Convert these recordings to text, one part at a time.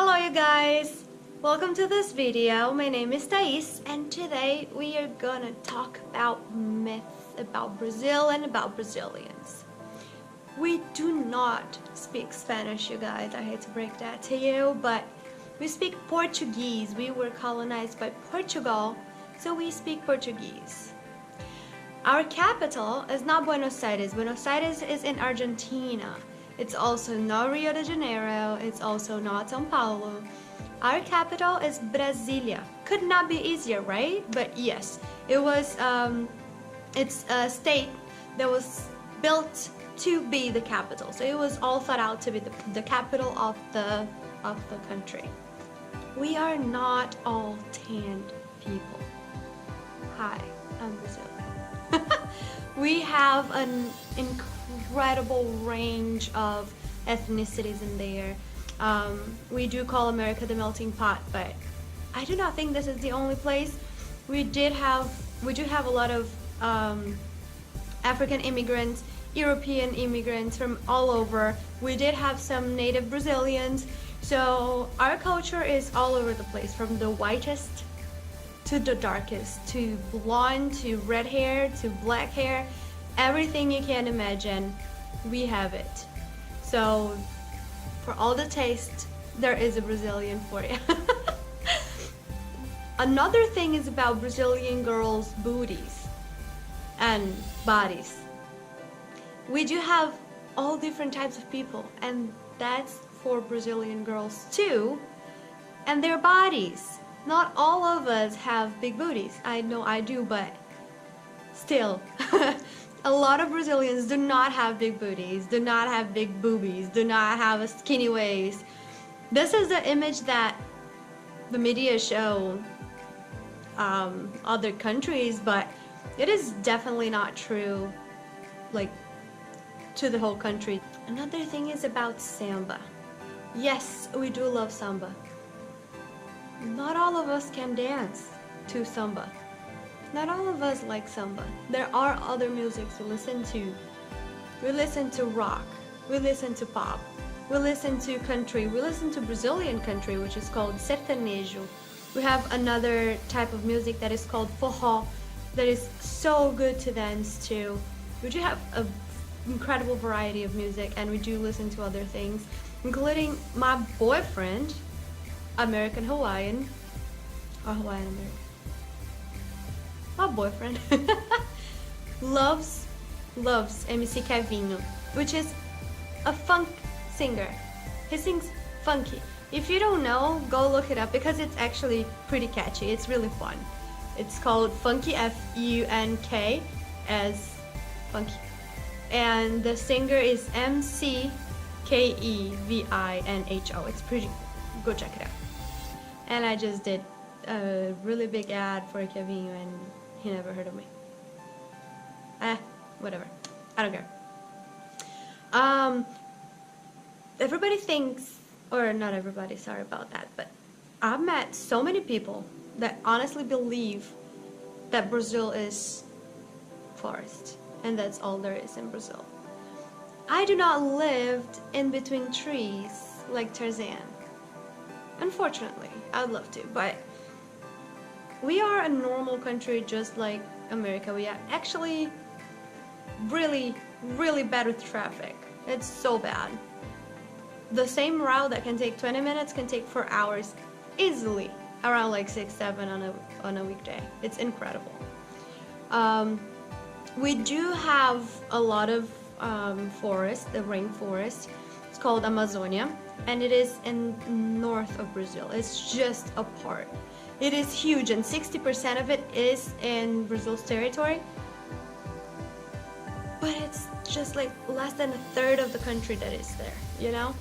Hello you guys! Welcome to this video. My name is Thais and today we are gonna talk about myths about Brazil and about Brazilians. We do not speak Spanish, you guys. I hate to break that to you, but we speak Portuguese. We were colonized by Portugal, so we speak Portuguese. Our capital is not Buenos Aires. Buenos Aires is in Argentina. It's also not Rio de Janeiro. It's also not São Paulo. Our capital is Brasília. Could not be easier, right? But yes, it was. It's a state that was built to be the capital. So it was all thought out to be the capital of the country. We are not all tanned people. Hi, I'm Brazilian. We have an incredible range of ethnicities in there. We do call America the melting pot, but I do not think this is the only place. We do have a lot of African immigrants, European immigrants from all over. We did have some native Brazilians. So our culture is all over the place, from the whitest to the darkest, to blonde, to red hair, to black hair. Everything you can imagine, we have it. So for all the taste, there is a Brazilian for you. Another thing is about Brazilian girls' booties and bodies. We do have all different types of people, and that's for Brazilian girls too, and their bodies. Not all of us have big booties. I know I do, but still. A lot of Brazilians do not have big booties, do not have big boobies, do not have a skinny waist. This is the image that the media show other countries, but it is definitely not true, like, to the whole country. Another thing is about samba. Yes, we do love samba. Not all of us can dance to samba. Not all of us like samba. There are other musics we listen to. We listen to rock. We listen to pop. We listen to country. We listen to Brazilian country, which is called sertanejo. We have another type of music that is called forró, that is so good to dance to. We do have an incredible variety of music, and we do listen to other things, including my boyfriend, American Hawaiian, or Hawaiian American. My boyfriend loves Mc Kevinho, which is a funk singer. He sings funky. If you don't know, go look it up because it's actually pretty catchy. It's really fun. It's called Funky, F-U-N-K, as funky. And the singer is Mc Kevinho. It's pretty, go check it out. And I just did a really big ad for Kevinho and he never heard of me. Whatever. I don't care. Everybody thinks, or not everybody, sorry about that, but I've met so many people that honestly believe that Brazil is forest, and that's all there is in Brazil. I do not live in between trees like Tarzan. Unfortunately, I'd love to, but we are a normal country just like America. We are actually really, really bad with traffic. It's so bad. The same route that can take 20 minutes can take 4 hours easily, around like 6, 7 on a weekday. It's incredible. We do have a lot of forest, the rainforest. It's called Amazonia, and it is in north of Brazil. It's just a part. It is huge, and 60% of it is in Brazil's territory. But it's just like less than a third of the country that is there, you know?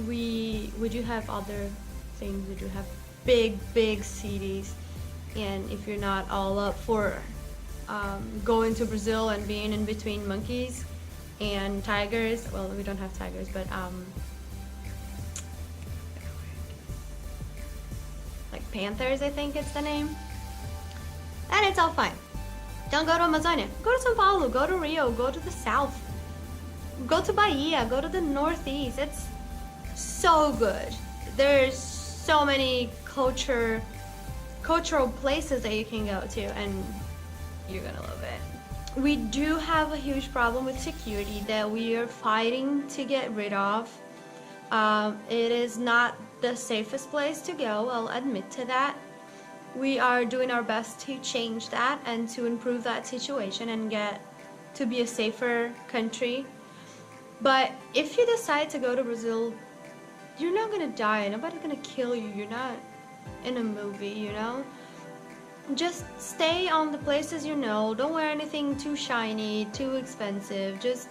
We do have other things. We do have big cities. And if you're not all up for going to Brazil and being in between monkeys and tigers, well, we don't have tigers, but panthers, I think it's the name. And it's all fine. Don't go to Amazonia. Go to São Paulo, go to Rio, go to the south. Go to Bahia, go to the northeast. It's so good. there's so many cultural places that you can go to, and you're gonna love it. We do have a huge problem with security that we are fighting to get rid of. It is not the safest place to go, I'll admit to that. We are doing our best to change that and to improve that situation and get to be a safer country. But if you decide to go to Brazil, you're not gonna die, nobody's gonna kill you, you're not in a movie, you know? Just stay on the places you know, don't wear anything too shiny, too expensive, just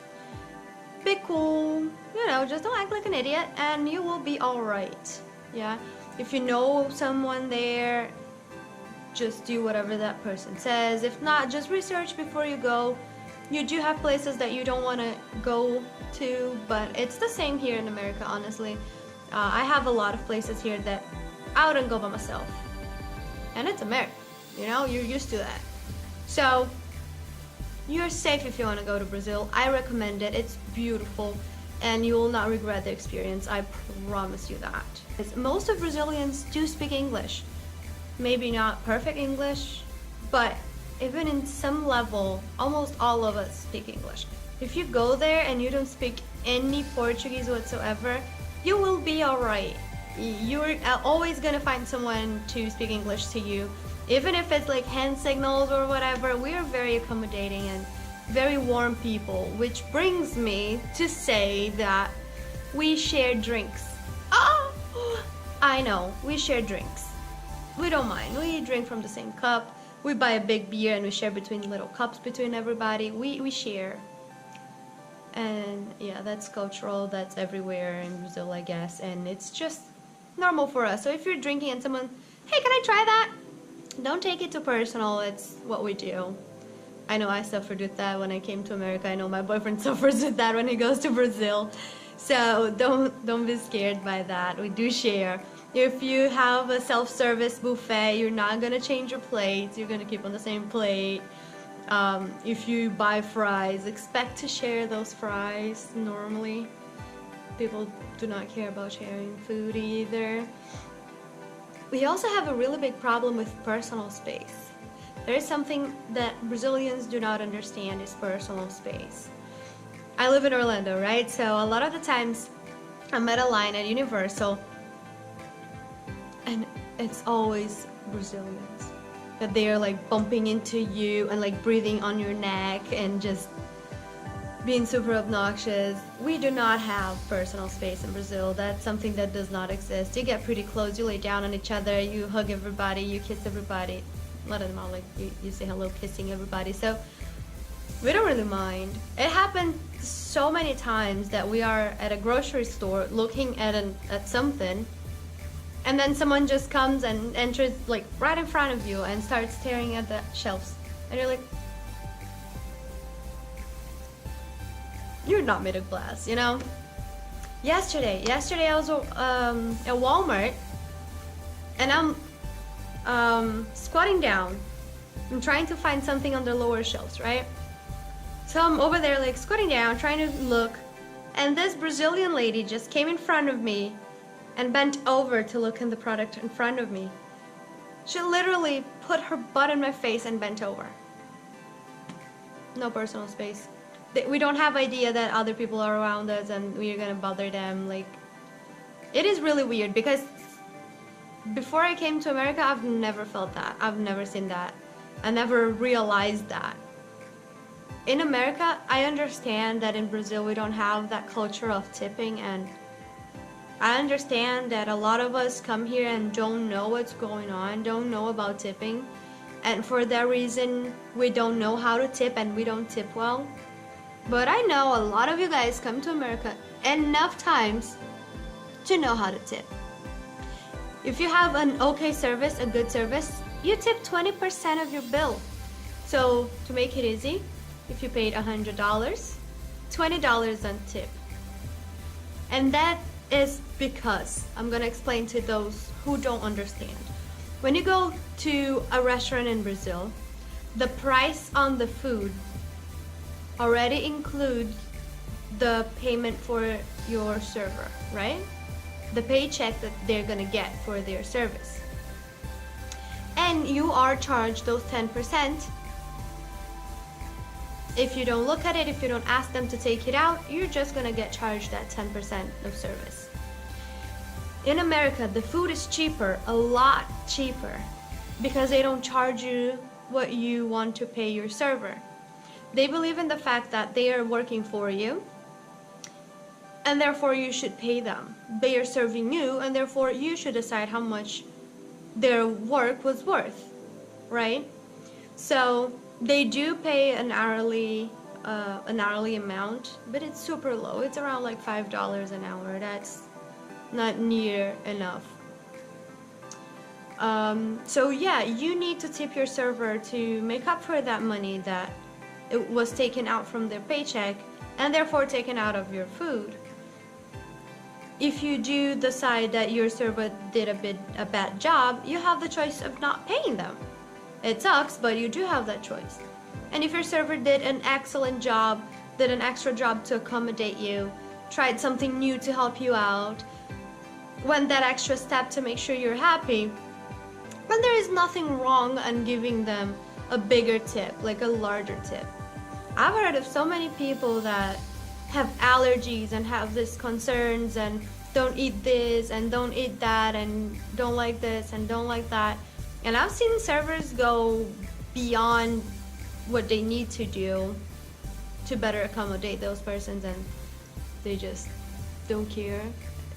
be cool, you know, just don't act like an idiot and you will be alright, yeah? If you know someone there, just do whatever that person says. If not, just research before you go. You do have places that you don't want to go to, but it's the same here in America, honestly. I have a lot of places here that I wouldn't go by myself. And it's America, you know, you're used to that. So, you're safe if you want to go to Brazil. I recommend it, it's beautiful, and you will not regret the experience, I promise you that. Most of Brazilians do speak English. Maybe not perfect English, but even in some level, almost all of us speak English. If you go there and you don't speak any Portuguese whatsoever, you will be alright. You're always gonna find someone to speak English to you. Even if it's like hand signals or whatever, we are very accommodating and very warm people, which brings me to say that we share drinks. Oh, I know, we share drinks. We don't mind. We drink from the same cup. We buy a big beer and we share between little cups between everybody. We share. And yeah, that's cultural. That's everywhere in Brazil, I guess. And it's just normal for us. So if you're drinking and someone, hey, can I try that? Don't take it too personal. It's what we do. I know I suffered with that when I came to America. I know my boyfriend suffers with that when he goes to Brazil. So don't be scared by that. We do share. If you have a self-service buffet, you're not gonna change your plates, you're gonna keep on the same plate. If you buy fries, expect to share those fries normally. People do not care about sharing food either. We also have a really big problem with personal space. There is something that Brazilians do not understand is personal space. I live in Orlando, right? So a lot of the times I'm at a line at Universal and it's always Brazilians. That they are like bumping into you and like breathing on your neck and just being super obnoxious. We do not have personal space in Brazil. That's something that does not exist. You get pretty close, you lay down on each other, you hug everybody, you kiss everybody. Let them out, like you say hello kissing everybody. So we don't really mind. It happened so many times that we are at a grocery store looking at something, and then someone just comes and enters like right in front of you and starts staring at the shelves, and you're like, you're not middle class, you know? Yesterday I was at Walmart and I'm squatting down. I'm trying to find something on the lower shelves, right? So I'm over there like squatting down, trying to look, and this Brazilian lady just came in front of me and bent over to look in the product in front of me. She literally put her butt in my face and bent over. No personal space. We don't have idea that other people are around us and we're gonna bother them. Like, it is really weird because before I came to America, I've never felt that. I've never seen that. I never realized that. In America, I understand that in Brazil we don't have that culture of tipping, and I understand that a lot of us come here and don't know what's going on, don't know about tipping, and for that reason we don't know how to tip and we don't tip well. But I know a lot of you guys come to America enough times to know how to tip. If you have an okay service, a good service, you tip 20% of your bill. So to make it easy, if you paid $100, $20 on tip. And that is because, I'm gonna explain to those who don't understand. When you go to a restaurant in Brazil, the price on the food already includes the payment for your server, right? the paycheck that they're gonna get for their service. And you are charged those 10%. If you don't look at it, if you don't ask them to take it out, you're just gonna get charged that 10% of service. In America, the food is cheaper, a lot cheaper, because they don't charge you what you want to pay your server. They believe in the fact that they are working for you, and therefore you should pay them. They are serving you, and therefore you should decide how much their work was worth, right? So they do pay an hourly amount, but it's super low. It's around like $5 an hour. That's not near enough. So yeah, you need to tip your server to make up for that money that it was taken out from their paycheck and therefore taken out of your food. If you do decide that your server did a bad job, you have the choice of not paying them. It sucks, but you do have that choice. And if your server did an excellent job, did an extra job to accommodate you, tried something new to help you out, went that extra step to make sure you're happy, then there is nothing wrong on giving them a bigger tip, like a larger tip. I've heard of so many people that have allergies and have these concerns and don't eat this and don't eat that and don't like this and don't like that. And I've seen servers go beyond what they need to do to better accommodate those persons, and they just don't care.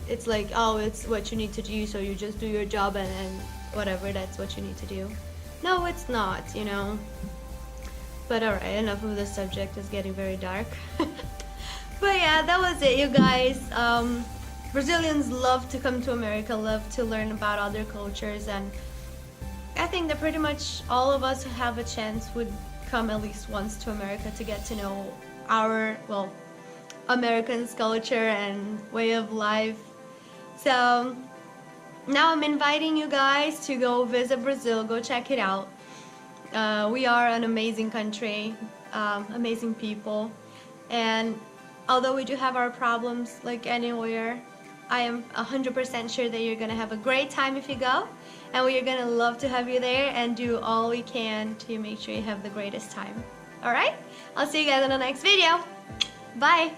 It's like, oh, it's what you need to do, so you just do your job and whatever, that's what you need to do. No, it's not, you know. But alright, enough of this subject, it's getting very dark. But yeah, that was it, you guys. Brazilians love to come to America, love to learn about other cultures, and I think that pretty much all of us who have a chance would come at least once to America to get to know our, well, Americans' culture and way of life. So now I'm inviting you guys to go visit Brazil, go check it out. We are an amazing country, amazing people, and although we do have our problems like anywhere, I am 100% sure that you're gonna have a great time if you go, and we are gonna love to have you there and do all we can to make sure you have the greatest time. Alright? I'll see you guys in the next video. Bye!